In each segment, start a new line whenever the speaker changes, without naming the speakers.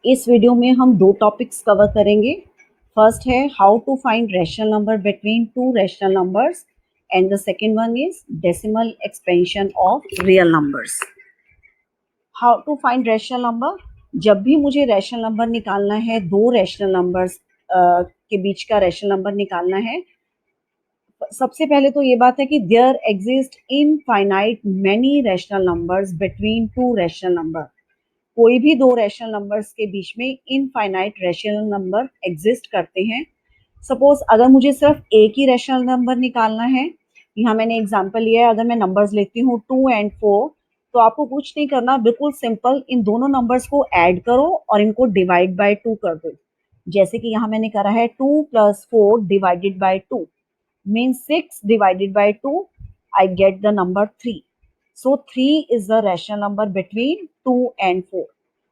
इस वीडियो में हम दो टॉपिक्स कवर करेंगे। फर्स्ट है how to find rational number between two rational numbers and the second one is decimal expansion of real numbers. How to find rational number, जब भी मुझे rational number निकालना है, दो रैशनल नंबर्स के बीच का रैशनल नंबर निकालना है, सबसे पहले तो ये बात है कि there exist infinite many rational numbers between two rational number. कोई भी दो रैशनल नंबर्स के बीच में इनफाइनाइट रैशनल नंबर एग्जिस्ट करते हैं। सपोज अगर मुझे सिर्फ एक ही रैशनल नंबर निकालना है, यहाँ मैंने एग्जांपल लिया है, अगर मैं नंबर्स लेती हूँ 2 एंड 4, तो आपको कुछ नहीं करना, बिल्कुल सिंपल इन दोनों नंबर्स को ऐड करो और इनको डिवाइड बाय 2 कर दो। जैसे कि यहाँ मैंने करा है 2 + 4 divided by 2 means 6 divided by 2, I get the number 3. So 3 is the rational number between 2 and 4.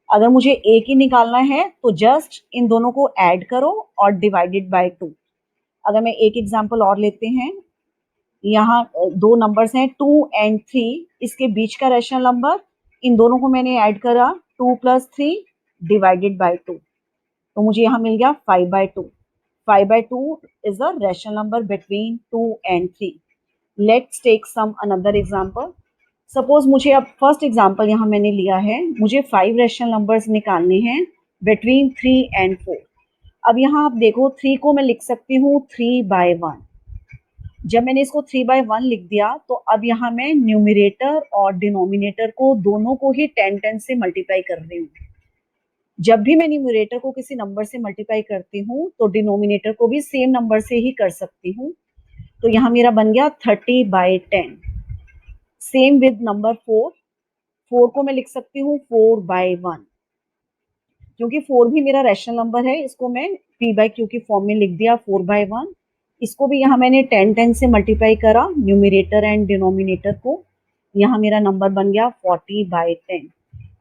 अगर मुझे एक ही निकालना है तो जस्ट इन दोनों को ऐड करो और डिवाइडेड बाय 2। अगर मैं एक एग्जांपल और लेते हैं, यहाँ दो नंबर्स हैं 2 and 3, इसके बीच का रैशनल नंबर, इन दोनों को मैंने ऐड करा 2 + 3 डिवाइडेड बाय 2, तो मुझे यहाँ मिल गया 5/2. 5/2 is a rational number between 2 and 3. Let's take some another example. Suppose मुझे अब फर्स्ट एग्जाम्पल यहाँ मैंने लिया है, मुझे 5 रैशनल नंबर्स निकालने हैं बिटवीन 3 and 4. अब यहाँ आप देखो 3 को मैं लिख सकती हूँ 3/1. जब मैंने इसको 3/1 लिख दिया तो अब यहाँ मैं न्यूमरेटर और डिनोमिनेटर को दोनों को ही 10 से मल्टीप्लाई कर रही हूँ। जब भी मैं न्यूमरेटर को किसी नंबर से मल्टीप्लाई करती हूँ तो डिनोमिनेटर को भी सेम नंबर से ही कर सकती हूँ। तो यहाँ मेरा बन गया 30/10. Same with number 4. 4 को मैं लिख सकती हूँ 4/1, क्योंकि 4 भी मेरा रैशनल नंबर है, इसको मैं p/q की फॉर्म में लिख दिया 4/1. इसको भी यहाँ मैंने 10 से मल्टीप्लाई करा, न्यूमरेटर एंड डिनोमिनेटर को, यहाँ मेरा नंबर बन गया 40/10.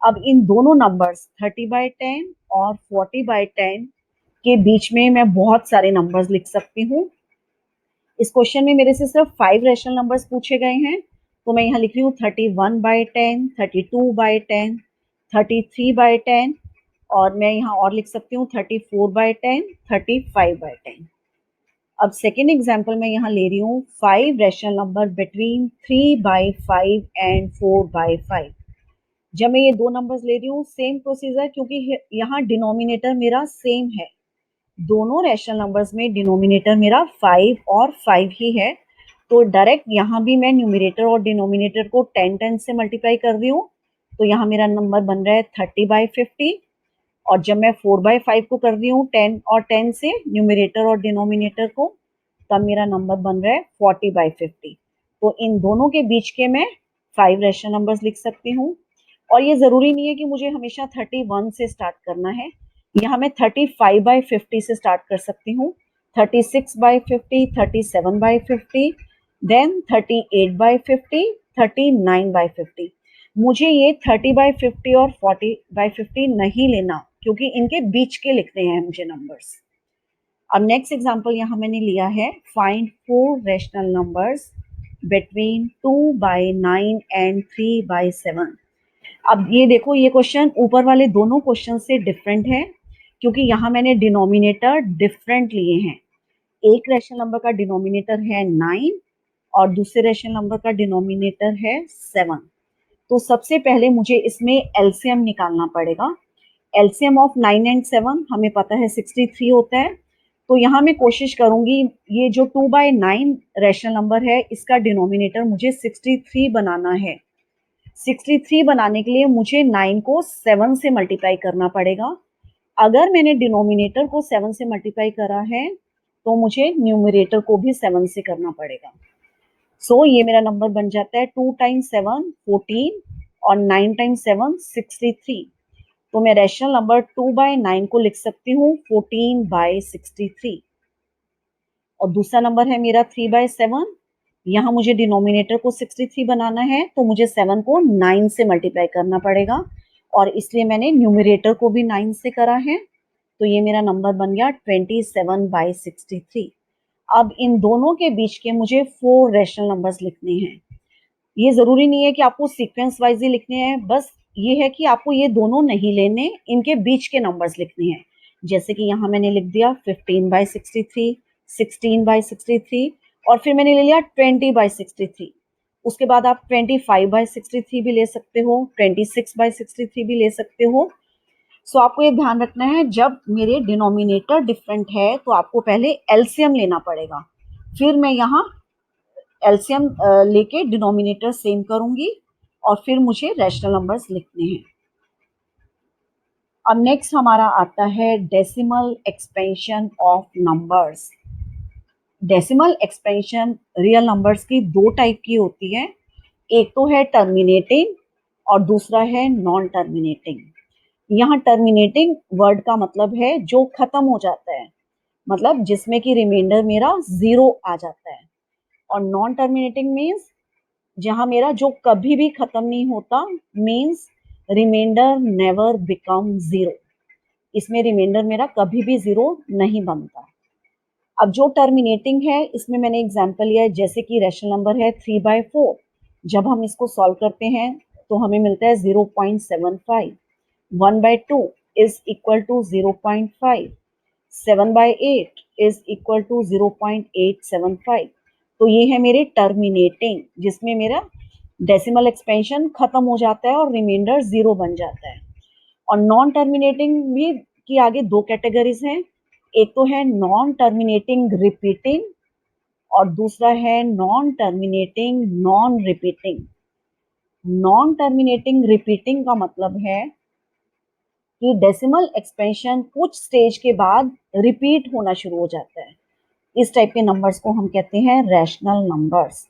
अब इन दोनों नंबर्स 30/10 और 40/10 के बीच में मैं बहुत सारे नंबर्स लिख सकती हूँ। इस क्वेश्चन में मेरे से सिर्फ 5 रैशनल नंबर्स पूछे गए हैं, तो मैं यहाँ लिख रही हूँ 31/10, 32/10, 33/10, और मैं यहाँ और लिख सकती हूँ 34/10, 35/10. अब सेकेंड एग्जाम्पल मैं यहाँ ले रही हूँ 5 रैशनल नंबर बिटवीन 3/5 एंड 4/5. जब मैं ये दो नंबर्स ले रही हूँ, सेम प्रोसीजर, क्योंकि यहाँ डिनोमिनेटर मेरा सेम है, दोनों रैशनल नंबर्स में डिनोमिनेटर मेरा 5 और 5 ही है, तो डायरेक्ट यहाँ भी मैं न्यूमरेटर और डिनोमिनेटर को 10 से मल्टीप्लाई कर रही हूँ, तो यहाँ मेरा नंबर बन रहा है 30/50. और जब मैं 4/5 को कर रही हूँ 10 और 10 से न्यूमरेटर और डिनोमिनेटर को, तब मेरा नंबर बन रहा है 40/50. तो इन दोनों के बीच के मैं 5 रैशनल नंबर्स लिख सकती हूँ। और ये ज़रूरी नहीं है कि मुझे हमेशा 31 से स्टार्ट करना है, यहाँ मैं 35/50 से स्टार्ट कर सकती हूँ, 36/50, 37/50, देन 38/50, 39/50. मुझे ये 30/50 और 40/50 नहीं लेना, क्योंकि इनके बीच के लिखने हैं मुझे नंबर्स। अब नेक्स्ट एग्जांपल यहाँ मैंने लिया है, find 4 rational numbers between 2/9 and 3/7. अब ये देखो, ये क्वेश्चन ऊपर वाले दोनों क्वेश्चन से डिफरेंट है, क्योंकि यहाँ मैंने डिनोमिनेटर डिफरेंट लिए हैं। एक रैशनल नंबर का डिनोमिनेटर है 9 और दूसरे रैशनल नंबर का डिनोमिनेटर है 7. तो सबसे पहले मुझे इसमें एलसीएम निकालना पड़ेगा। एलसीएम ऑफ 9 एंड 7 हमें पता है 63 होता है, तो यहाँ मैं कोशिश करूंगी ये जो 2/9 रैशनल नंबर है, इसका डिनोमिनेटर मुझे 63 बनाना है। 63 बनाने के लिए मुझे 9 को 7 से मल्टीप्लाई करना पड़ेगा। अगर मैंने डिनोमिनेटर को 7 से मल्टीप्लाई करा है, तो मुझे न्यूमरेटर को भी 7 से करना पड़ेगा। सो ये मेरा नंबर बन जाता है 2 × 7 14 और 9 × 7 63. तो मैं रैशनल नंबर 2/9 को लिख सकती हूँ 14/63. और दूसरा नंबर है मेरा 3/7. यहाँ मुझे डिनोमिनेटर को 63 बनाना है, तो मुझे 7 को 9 से मल्टीप्लाई करना पड़ेगा, और इसलिए मैंने न्यूमरेटर को भी 9 से करा है, तो ये मेरा नंबर बन गया 27/63. अब इन दोनों के बीच के मुझे 4 रैशनल नंबर्स लिखने हैं। ये ज़रूरी नहीं है कि आपको सीक्वेंस वाइज ही लिखने हैं, बस ये है कि आपको ये दोनों नहीं लेने, इनके बीच के नंबर्स लिखने हैं। जैसे कि यहाँ मैंने लिख दिया 15/63, 16/63 और फिर मैंने ले लिया 20/63। उसके बाद आप 25/63 भी ले सकते हो, 26/63 भी ले सकते हो। सो आपको ये ध्यान रखना है, जब मेरे डिनोमिनेटर डिफरेंट है तो आपको पहले एलसीएम लेना पड़ेगा, फिर मैं यहाँ एलसीएम लेके डिनोमिनेटर सेम करूंगी और फिर मुझे रैशनल नंबर्स लिखने हैं। अब नेक्स्ट हमारा आता है decimal expansion of numbers. Decimal expansion real numbers की दो टाइप की होती है, एक तो है टर्मिनेटिंग और दूसरा है नॉन टर्मिनेटिंग। यहाँ टर्मिनेटिंग वर्ड का मतलब है जो खत्म हो जाता है, मतलब जिसमें कि रिमाइंडर मेरा 0 आ जाता है। और नॉन टर्मिनेटिंग मीन्स जहां मेरा जो कभी भी खत्म नहीं होता, मीन्स रिमाइंडर नेवर बिकम 0। इसमें रिमाइंडर मेरा कभी भी 0 नहीं बनता। अब जो टर्मिनेटिंग है इसमें मैंने एग्जांपल लिया है, जैसे कि रैशनल नंबर है 3/4। जब हम इसको सॉल्व करते हैं तो हमें मिलता है 0.75। 1/2 is equal to 0.5। 7/8 is equal to 0.875। तो ये है मेरे टर्मिनेटिंग, जिसमें मेरा डेसिमल एक्सपेंशन खत्म हो जाता है और रिमाइंडर 0 बन जाता है। और नॉन टर्मिनेटिंग भी की आगे दो कैटेगरीज हैं, एक तो है नॉन टर्मिनेटिंग रिपीटिंग और दूसरा है non terminating non repeating. Non terminating repeating का मतलब है कि डेसिमल एक्सपेंशन कुछ स्टेज के बाद रिपीट होना शुरू हो जाता है। इस टाइप के नंबर्स को हम कहते हैं रैशनल नंबर्स।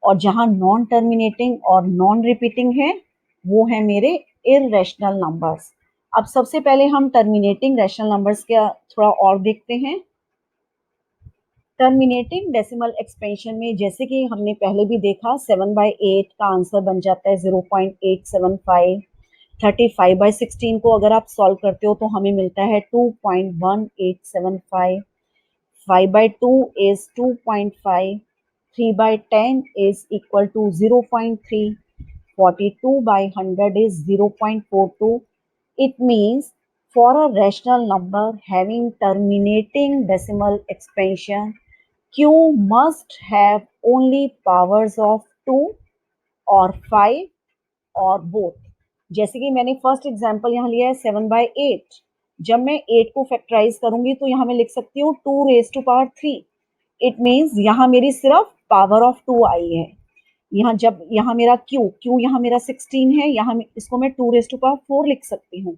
और जहां नॉन टर्मिनेटिंग और नॉन रिपीटिंग है वो है मेरे इररेशनल नंबर्स। अब सबसे पहले हम टर्मिनेटिंग रैशनल नंबर्स का थोड़ा और देखते हैं। टर्मिनेटिंग डेसिमल एक्सपेंशन में जैसे कि हमने पहले भी देखा, 7/8 का आंसर बन जाता है 0.875। 35/16 को अगर आप सॉल्व करते हो तो हमें मिलता है 2.1875। 5/2 is 2.5, 3/10 is equal to 0.3, 42/100 is 0.42. It means for a rational number having terminating decimal expansion, Q must have only powers of 2 or 5 और बोथ। जैसे कि मैंने फर्स्ट एग्जांपल यहाँ लिया है 7/8। जब मैं 8 को फैक्टराइज करूंगी तो यहाँ मैं लिख सकती हूँ 2⁻3। इट मीन्स यहाँ मेरी सिर्फ पावर ऑफ 2 आई है। यहाँ जब यहाँ मेरा क्यू यहाँ मेरा 16 है, यहाँ इसको मैं 2⁻4 लिख सकती हूँ,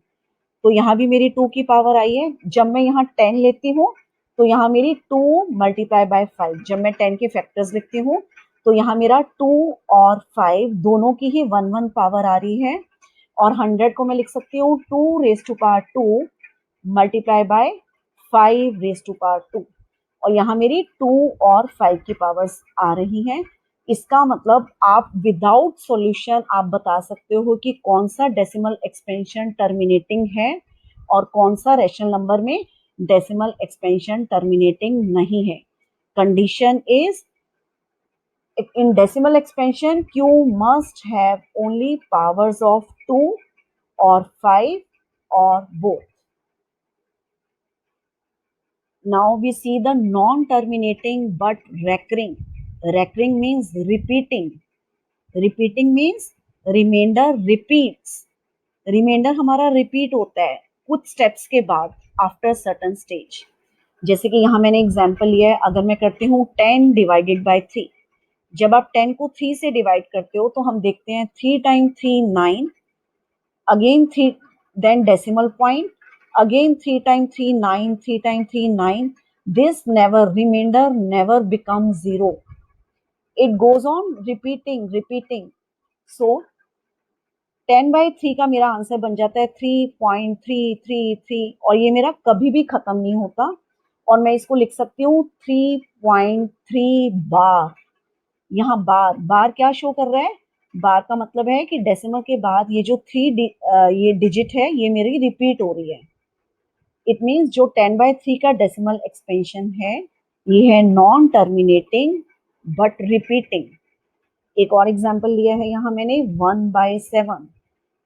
तो यहाँ भी मेरी 2 की पावर आई है। जब मैं यहाँ 10 लेती हूँ तो यहाँ मेरी 2 मल्टीप्लाई बाय 5। जब मैं 10 के फैक्टर्स लिखती हूँ तो यहाँ मेरा 2 और 5 दोनों की ही 1 पावर आ रही है। और 100 को मैं लिख सकती हूँ 2⁻2 मल्टीप्लाई बाय 5⁻2। और यहाँ मेरी 2 और 5 की पावर्स आ रही हैं। इसका मतलब आप विदाउट सॉल्यूशन आप बता सकते हो कि कौन सा डेसिमल एक्सपेंशन टर्मिनेटिंग है और कौन सा रैशनल नंबर में डेसिमल एक्सपेंशन टर्मिनेटिंग नहीं है। Condition is in decimal expansion q must have only powers of 2 or 5 or both. Now we see the non-terminating but recurring. Recurring means repeating. Repeating means remainder repeats. Remainder हमारा repeat होता है कुछ steps के बाद after certain stage. जैसे कि यहाँ मैंने एग्जाम्पल लिया है, अगर मैं करती हूँ 10 डिवाइडेड बाई 3। जब आप 10 को 3 से डिवाइड करते हो तो हम देखते हैं 3 time 3 9, again 3, then decimal point, again 3 times 3 9, 3 times 3 9. This never remainder never becomes 0. It goes on repeating. So 10/3 का मेरा आंसर बन जाता है 3.333 और ये मेरा कभी भी खत्म नहीं होता। और मैं इसको लिख सकती हूँ 3.3 बार। यहाँ बार क्या शो कर रहा है? बार का मतलब है कि डेसिमल के बाद ये जो ये डिजिट है ये मेरी रिपीट हो रही है। इट मीन्स जो 10/3 का डेसिमल एक्सपेंशन है ये है नॉन टर्मिनेटिंग बट रिपीटिंग। एक और एग्जांपल लिया है यहाँ मैंने 1/7।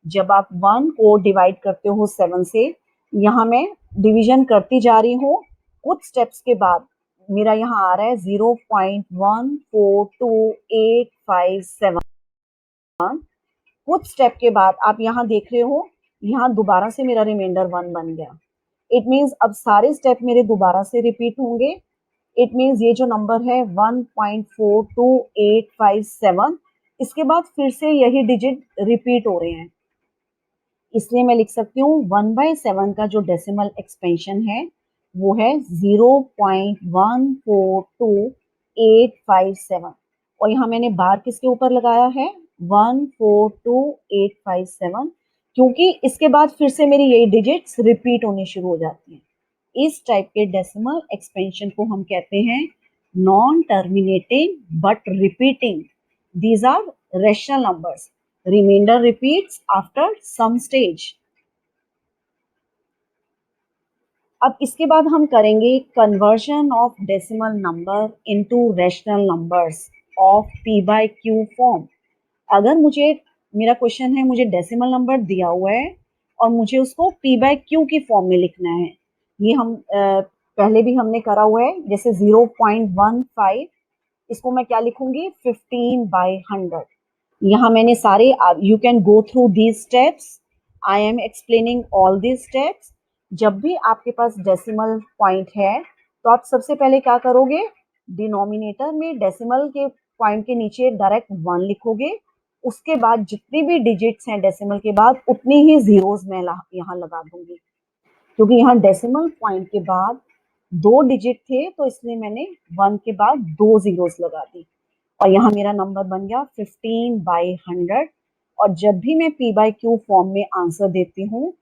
जब आप 1 को डिवाइड करते हो 7 से, यहाँ मैं डिवीजन करती जा रही हूँ, कुछ स्टेप्स के बाद मेरा यहाँ आ रहा है 0.142857। कुछ स्टेप के बाद आप यहाँ देख रहे हो, यहाँ दोबारा से मेरा रिमाइंडर 1 बन गया। इट मीन्स अब सारे स्टेप मेरे दोबारा से रिपीट होंगे। इट मीन्स ये जो नंबर है 1.42857, इसके बाद फिर से यही डिजिट रिपीट हो रहे हैं, इसलिए मैं लिख सकती हूँ 1/7 का जो डेसिमल एक्सपेंशन है वो है 0.142857, और यहाँ मैंने बार किसके ऊपर लगाया है, 142857, क्योंकि इसके बाद फिर से मेरी यही डिजिट्स रिपीट होनी शुरू हो जाती हैं। इस टाइप के डेसिमल एक्सपेंशन को हम कहते हैं non terminating but repeating. These are rational numbers, reminder repeats after some stage. अब इसके बाद हम करेंगे conversion of decimal number into rational numbers of p by q form. अगर मुझे, मेरा क्वेश्चन है, मुझे डेसिमल नंबर दिया हुआ है और मुझे उसको पी बाय क्यू की फॉर्म में लिखना है। ये हम पहले भी हमने करा हुआ है, जैसे 0.15, इसको मैं क्या लिखूंगी, 15/100। यहाँ मैंने सारे, you can go through these steps, I am explaining all these steps. जब भी आपके पास डेसिमल पॉइंट है तो आप सबसे पहले क्या करोगे, डिनोमिनेटर में डेसिमल के पॉइंट के नीचे डायरेक्ट 1 लिखोगे, उसके बाद जितनी भी डिजिट्स हैं डेसिमल के बाद उतनी ही जीरोस मैं यहाँ लगा दूंगी, क्योंकि यहाँ डेसिमल पॉइंट के बाद 2 डिजिट थे तो इसलिए मैंने 1 के बाद 2 जीरोस लगा दी, और यहाँ मेरा नंबर बन गया 15/100। और जब भी मैं पी बाय क्यू फॉर्म में आंसर देती हूँ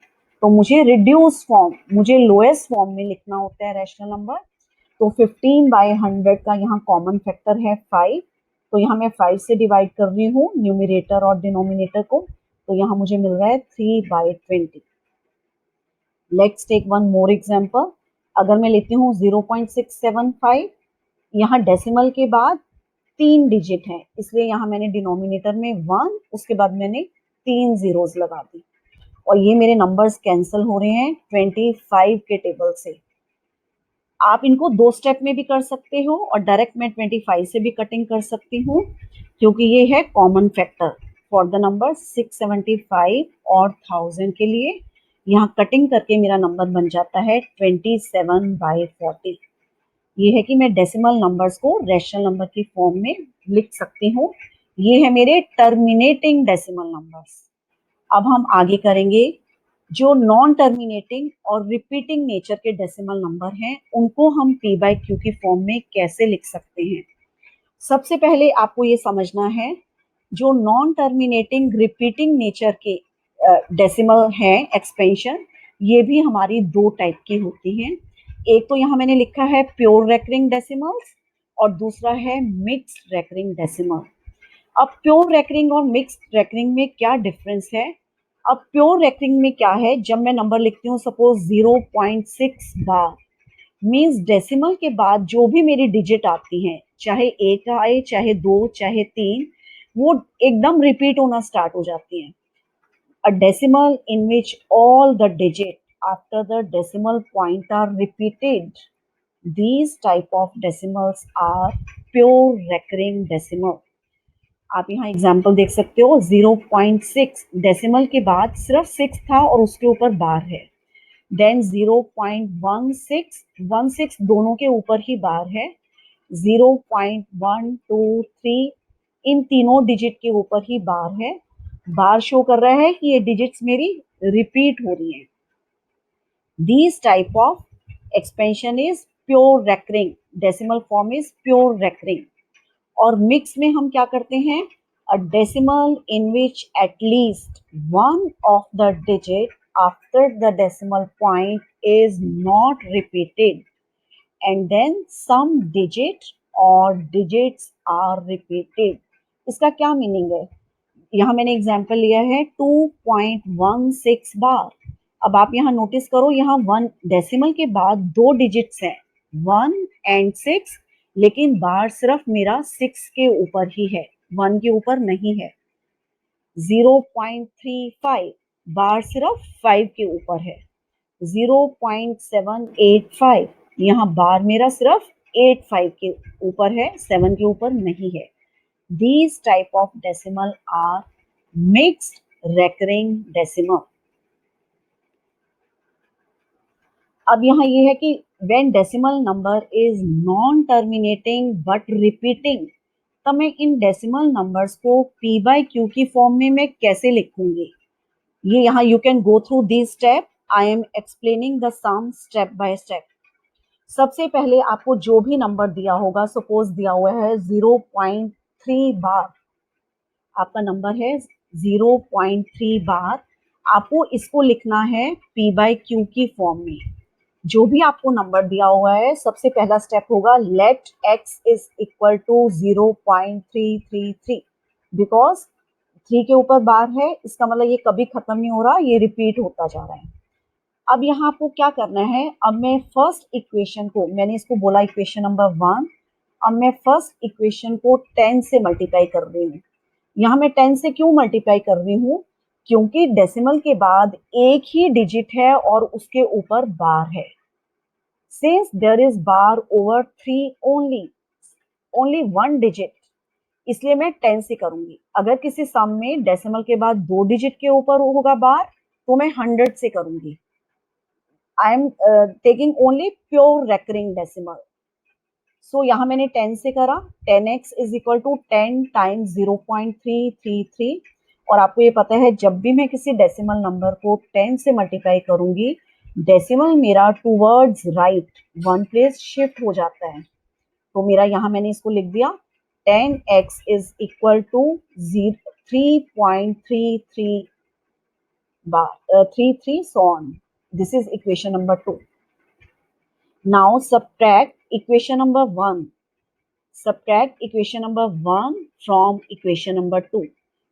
तो मुझे रिड्यूस फॉर्म, मुझे लोएस्ट फॉर्म में लिखना होता है रैशनल नंबर। तो 15/100 का यहाँ कॉमन फैक्टर है 5, तो यहाँ मैं 5 से डिवाइड कर रही हूँ न्यूमिनेटर और डिनोमिनेटर को, तो यहाँ मुझे मिल रहा है 3/20। Let's take one more example. अगर मैं लेती हूँ 0.675, यहाँ डेसिमल के बाद 3 डिजिट है, इसलिए यहाँ मैंने डिनोमिनेटर में 1, उसके बाद मैंने 3 जीरोस लगा दी, और ये मेरे नंबर्स कैंसिल हो रहे हैं 25 के टेबल से। आप इनको 2 स्टेप में भी कर सकते हो और डायरेक्ट मैं 25 से भी कटिंग कर सकती हूँ, क्योंकि ये है common factor for the number 675 और 1000 के लिए। यहाँ कटिंग करके मेरा नंबर बन जाता है 27/40। ये है कि मैं डेसिमल नंबर्स को रैशनल नंबर की फॉर्म में लिख सकती हूँ। ये है मेरे टर्मिनेटिंग डेसिमल नंबर्स। अब हम आगे करेंगे जो नॉन टर्मिनेटिंग और रिपीटिंग नेचर के डेसिमल नंबर हैं, उनको हम पी बाय क्यू की फॉर्म में कैसे लिख सकते हैं। सबसे पहले आपको ये समझना है, जो नॉन टर्मिनेटिंग रिपीटिंग नेचर के डेसिमल हैं एक्सपेंशन, ये भी हमारी 2 टाइप की होती हैं। एक तो यहाँ मैंने लिखा है प्योर रेकरिंग डेसिमल्स और दूसरा है मिक्स्ड रेकरिंग डेसिमल। अब प्योर रेकरिंग और मिक्स्ड रेकरिंग में क्या डिफरेंस है। अब प्योर रेकरिंग में क्या है, जब मैं नंबर लिखती हूँ सपोज 0.6 बार, मीन्स डेसिमल के बाद जो भी मेरी डिजिट आती हैं, चाहे 1 आए, चाहे 2, चाहे 3, वो एकदम रिपीट होना स्टार्ट हो जाती हैं। A decimal in which all the digit after the decimal point are repeated, these type of decimals are pure recurring decimal। आप यहाँ एग्जाम्पल देख सकते हो, 0.6 डेसिमल के बाद सिर्फ 6 था और उसके ऊपर बार है। देन 0.16 दोनों के ऊपर ही बार है। 0.123 इन तीनों डिजिट के ऊपर ही बार है। बार शो कर रहा है कि ये डिजिट्स मेरी रिपीट हो रही हैं। These type of expansion is pure recurring, decimal form is pure recurring। और मिक्स में हम क्या करते हैं, a decimal in which at least one of the digit after the decimal point is not repeated and then some digit और digits are repeated. इसका क्या meaning है, यहाँ मैंने एग्जाम्पल लिया है 2.16 बार। अब आप यहाँ नोटिस करो, यहाँ 1 डेसिमल के बाद 2 डिजिट्स हैं 1 एंड 6, लेकिन बार सिर्फ मेरा 6 के ऊपर ही है, 1 के ऊपर नहीं है। 0.35 बार सिर्फ 5 के ऊपर है। 0.785 यहाँ बार मेरा सिर्फ 85 के ऊपर है, 7 के ऊपर नहीं है। These type of decimal are mixed recurring decimal. अब यहाँ ये है कि when decimal number is non-terminating but repeating, तब मैं इन decimal numbers को p by q की फॉर्म में मैं कैसे लिखूंगी? ये यहाँ you can go through this step. I am explaining the sum step by step. सबसे पहले आपको जो भी नंबर दिया होगा, सपोज दिया हुआ है 0.3 बार, आपका नंबर है 0.3 बार, आपको इसको लिखना है p by q की फॉर्म में। जो भी आपको नंबर दिया हुआ है, सबसे पहला स्टेप होगा let x is equal to 0.333, because 3 के ऊपर बार है, इसका मतलब ये कभी खत्म नहीं हो रहा, ये रिपीट होता जा रहा है। अब यहाँ आपको क्या करना है, अब मैं फर्स्ट इक्वेशन को, मैंने इसको बोला इक्वेशन नंबर 1, अब मैं फर्स्ट इक्वेशन को 10 से मल्टीप्लाई कर रही हूँ। यहाँ मैं 10 से क्यों मल्टीप्लाई कर रही हूँ, क्योंकि डेसिमल के बाद एक ही डिजिट है और उसके ऊपर बार है। Since there is bar over 3 only 1 digit, इसलिए मैं 10 से करूंगी। अगर किसी सम में डेसिमल के बाद 2 डिजिट के ऊपर होगा बार, तो मैं 100 से करूंगी। I am taking only pure recurring decimal. So यहाँ मैंने 10 से करा, 10x is equal to 10 times 0.333, और आपको ये पता है जब भी मैं किसी डेसिमल नंबर को 10 से मल्टीप्लाई करूंगी, डेसिमल मेरा टूवर्ड्स राइट 1 प्लेस शिफ्ट हो जाता है। तो मेरा यहाँ मैंने इसको लिख दिया 10x is equal to 3.33 bar 33 so on. This is equation number 2. Now subtract equation number 1. Subtract equation number 1 from equation number 2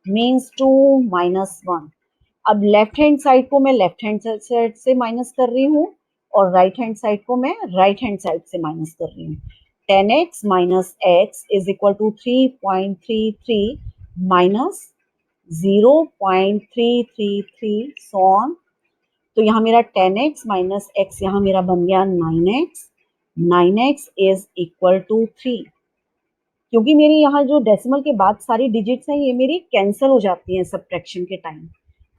means 2 minus 1. अब लेफ्ट हैंड साइड को मैं लेफ्ट हैंड साइड से माइनस कर रही हूँ और राइट हैंड साइड को मैं राइट हैंड साइड से माइनस कर रही हूँ। 10x minus x is equal to 3.33 minus 0.333 so on. तो यहाँ मेरा 10x माइनस x यहाँ मेरा बन गया 9x। 9x is equal to 3। क्योंकि मेरी यहाँ जो डेसिमल के बाद सारी डिजिट्स हैं, ये मेरी कैंसिल हो जाती हैं सब्ट्रैक्शन के टाइम।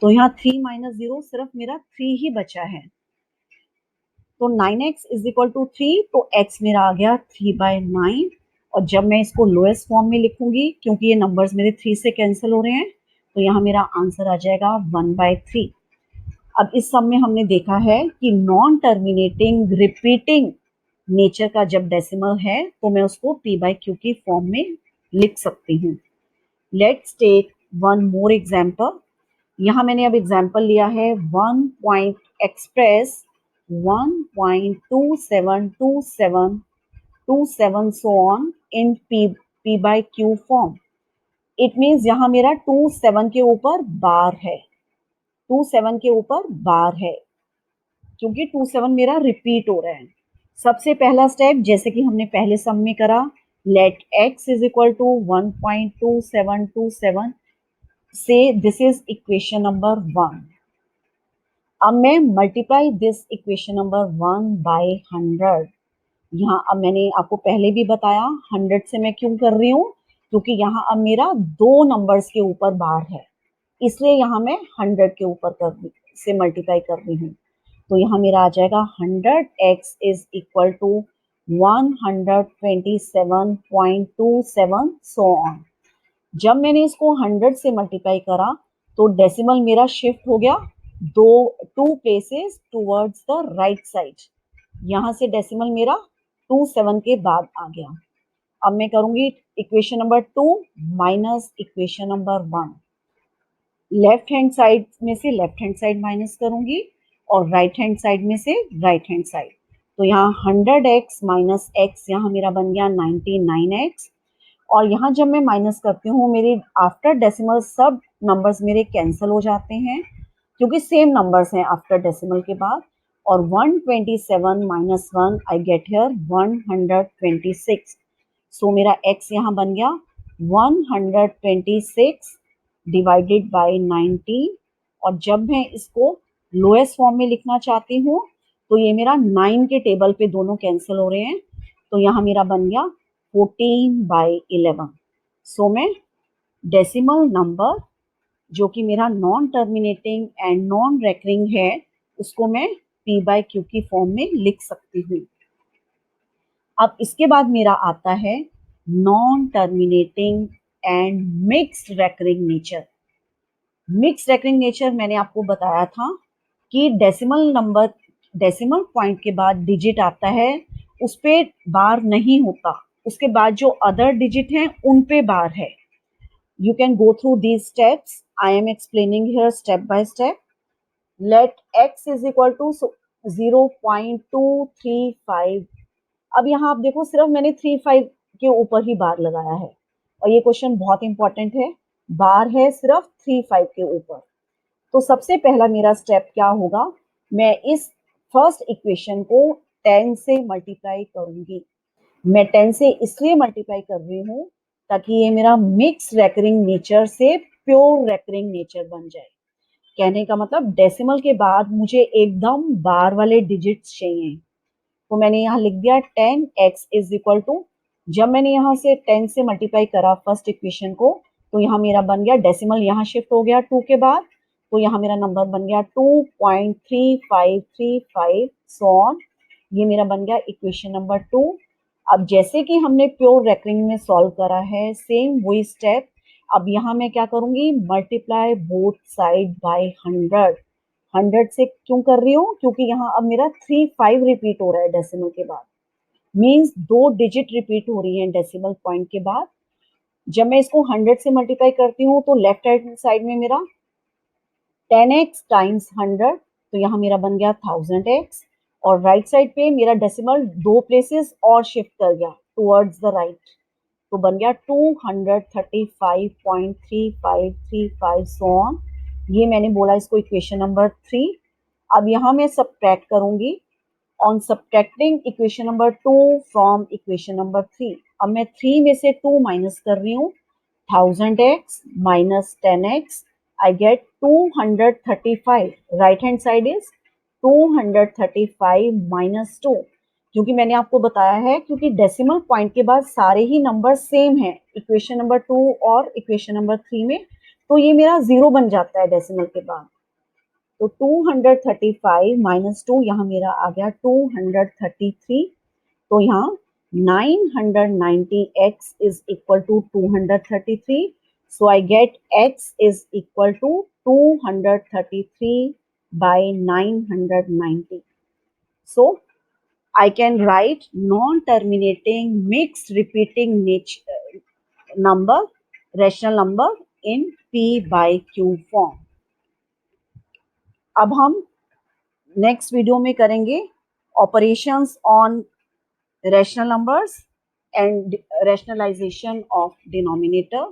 तो यहाँ 3 माइनस 0 सिर्फ मेरा 3 ही बचा है। तो 9x इज इक्वल टू 3, तो x मेरा आ गया 3/9। और जब मैं इसको लोएस्ट फॉर्म में लिखूंगी, क्योंकि ये नंबर्स मेरे 3 से कैंसिल हो रहे हैं, तो यहाँ मेरा आंसर आ जाएगा 1/3। अब इस सम में हमने देखा है कि नॉन टर्मिनेटिंग रिपीटिंग नेचर का जब डेसिमल है, तो मैं उसको p by q की फॉर्म में लिख सकती हूँ। Let's take one more example. यहाँ मैंने अब एग्जाम्पल लिया है 1 point express 1.272727 so on in p by q फॉर्म। इट मीन्स यहाँ मेरा 27 के ऊपर बार है, 27 के ऊपर बार है, क्योंकि 27 मेरा रिपीट हो रहा है। सबसे पहला स्टेप, जैसे कि हमने पहले सम में करा, let x is equal to 1.2727 से दिस इज इक्वेशन नंबर 1। अब मैं multiply this equation number 1 by 100। यहाँ अब मैंने आपको पहले भी बताया 100 से मैं क्यों कर रही हूँ, क्योंकि यहाँ अब मेरा 2 नंबर्स के ऊपर बार है, इसलिए यहाँ मैं 100 के ऊपर से मल्टीप्लाई कर रही हूँ। तो यहाँ मेरा आ जाएगा 100x is equal to 127.27 so on. जब मैंने इसको 100 से मल्टीप्लाई करा, तो डेसिमल मेरा शिफ्ट हो गया 2 places towards the right side. यहाँ से डेसिमल मेरा 27 के बाद आ गया। अब मैं करूंगी equation number 2 minus equation number 1। Left hand side में से लेफ्ट हैंड साइड माइनस करूंगी और राइट हैंड साइड में से राइट हैंड साइड। तो यहाँ 100x माइनस x यहाँ मेरा बन गया 99x। और यहाँ जब मैं माइनस करती हूँ, मेरे आफ्टर डेसिमल सब नंबर्स मेरे कैंसिल हो जाते हैं, क्योंकि सेम नंबर्स हैं आफ्टर डेसिमल के बाद। और 127 माइनस 1 आई गेट हियर 126। सो मेरा x यहाँ बन गया 126 डिवाइडेड बाय 19, और जब मैं इसको लोएस्ट फॉर्म में लिखना चाहती हूँ तो ये मेरा 9 के टेबल पे दोनों कैंसिल हो रहे हैं, तो यहाँ मेरा बन गया 14/11। सो मैं डेसिमल नंबर जो कि मेरा non terminating and non recurring है उसको मैं p/q की फॉर्म में लिख सकती हूँ। अब इसके बाद मेरा आता है non terminating and mixed recurring nature. Mixed recurring nature मैंने आपको बताया था कि डेसिमल पॉइंट के बाद डिजिट आता है, उस पे बार नहीं होता, उसके बाद जो अदर डिजिट हैं उन पे बार है। You can go through these steps. I am explaining here step by step. Let x is equal to 0.235. अब यहाँ आप देखो सिर्फ मैंने 35 के ऊपर ही बार लगाया है, और ये क्वेश्चन बहुत इंपॉर्टेंट है, बार है सिर्फ 35 के ऊपर। तो सबसे पहला मेरा स्टेप क्या होगा, मैं इस फर्स्ट इक्वेशन को 10 से मल्टीप्लाई करूंगी। मैं 10 से इसलिए मल्टीप्लाई कर रही हूँ ताकि ये मेरा मिक्स रेकरिंग नेचर से प्योर रेकरिंग नेचर बन जाए। कहने का मतलब डेसिमल के बाद मुझे एकदम बार वाले डिजिट्स चाहिए, तो मैंने यहाँ लिख दिया 10x इज इक्वल टू, जब मैंने यहाँ से 10 से मल्टीप्लाई करा फर्स्ट इक्वेशन को तो यहाँ मेरा बन गया डेसिमल, यहाँ शिफ्ट हो गया 2 के बाद, तो यहाँ मेरा नंबर बन गया 2.3535 सो ऑन। ये मेरा बन गया इक्वेशन नंबर 2। अब जैसे कि हमने प्योर रेकरिंग में सॉल्व करा है, सेम वही स्टेप अब यहाँ मैं क्या करूंगी, मल्टीप्लाई बोथ साइड बाय 100। 100 से क्यों कर रही हूँ, क्योंकि यहाँ अब मेरा 35 रिपीट हो रहा है डेसिमल के बाद, मीन्स 2 डिजिट रिपीट हो रही है डेसिमल पॉइंट के बाद। जब मैं इसको 100 से मल्टीप्लाई करती हूँ तो लेफ्ट हैंड साइड में मेरा 10x टाइम्स 100, तो यहाँ मेरा बन गया 1000x, और राइट साइड पे मेरा डेसिमल 2 प्लेसेस और शिफ्ट कर गया टुवर्ड्स द राइट, तो बन गया 235.3535 सो ऑन। ये मैंने बोला इसको इक्वेशन नंबर 3। अब यहाँ मैं सब्ट्रैक्ट करूंगी, on subtracting equation number 2 from equation number 3। अब मैं 3 में से 2 माइनस कर रही हूँ, 1000x minus 10x, I get 235. Right hand side is 235 minus 2, क्योंकि मैंने आपको बताया है क्योंकि डेसिमल पॉइंट के बाद सारे ही नंबर सेम हैं इक्वेशन नंबर 2 और इक्वेशन नंबर 3 में, तो ये मेरा 0 बन जाता है डेसिमल के बाद। तो 235 माइनस 2, यहाँ मेरा आ गया 233, तो यहाँ 990x is equal to 233, so I get x is equal to 233 by 990. So I can write non-terminating mixed repeating number, rational number in p/q form. अब हम नेक्स्ट वीडियो में करेंगे operations on rational numbers and rationalization of denominator.